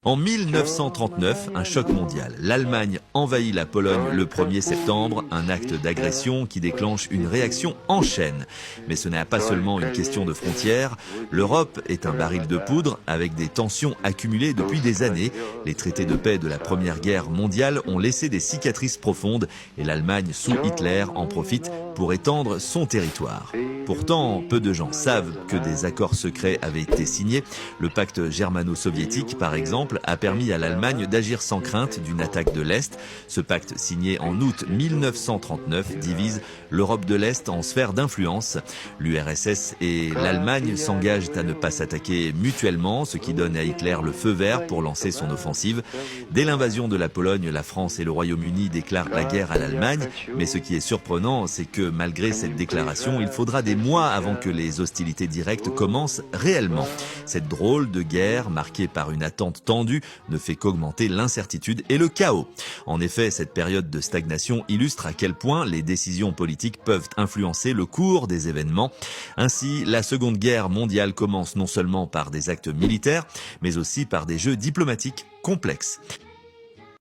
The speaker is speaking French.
En 1939, un choc mondial. L'Allemagne envahit la Pologne le 1er septembre, un acte d'agression qui déclenche une réaction en chaîne. Mais ce n'est pas seulement une question de frontières. L'Europe est un baril de poudre avec des tensions accumulées depuis des années. Les traités de paix de la Première Guerre mondiale ont laissé des cicatrices profondes et l'Allemagne sous Hitler en profite pour étendre son territoire. Pourtant, peu de gens savent que des accords secrets avaient été signés. Le pacte germano-soviétique, par exemple, a permis à l'Allemagne d'agir sans crainte d'une attaque de l'Est. Ce pacte signé en août 1939 divise l'Europe de l'Est en sphères d'influence. L'URSS et l'Allemagne s'engagent à ne pas s'attaquer mutuellement, ce qui donne à Hitler le feu vert pour lancer son offensive. Dès l'invasion de la Pologne, la France et le Royaume-Uni déclarent la guerre à l'Allemagne. Mais ce qui est surprenant, c'est que malgré cette déclaration, il faudra des mois avant que les hostilités directes commencent réellement. Cette drôle de guerre, marquée par une attente tendue, ne fait qu'augmenter l'incertitude et le chaos. En effet, cette période de stagnation illustre à quel point les décisions politiques peuvent influencer le cours des événements. Ainsi, la Seconde Guerre mondiale commence non seulement par des actes militaires, mais aussi par des jeux diplomatiques complexes.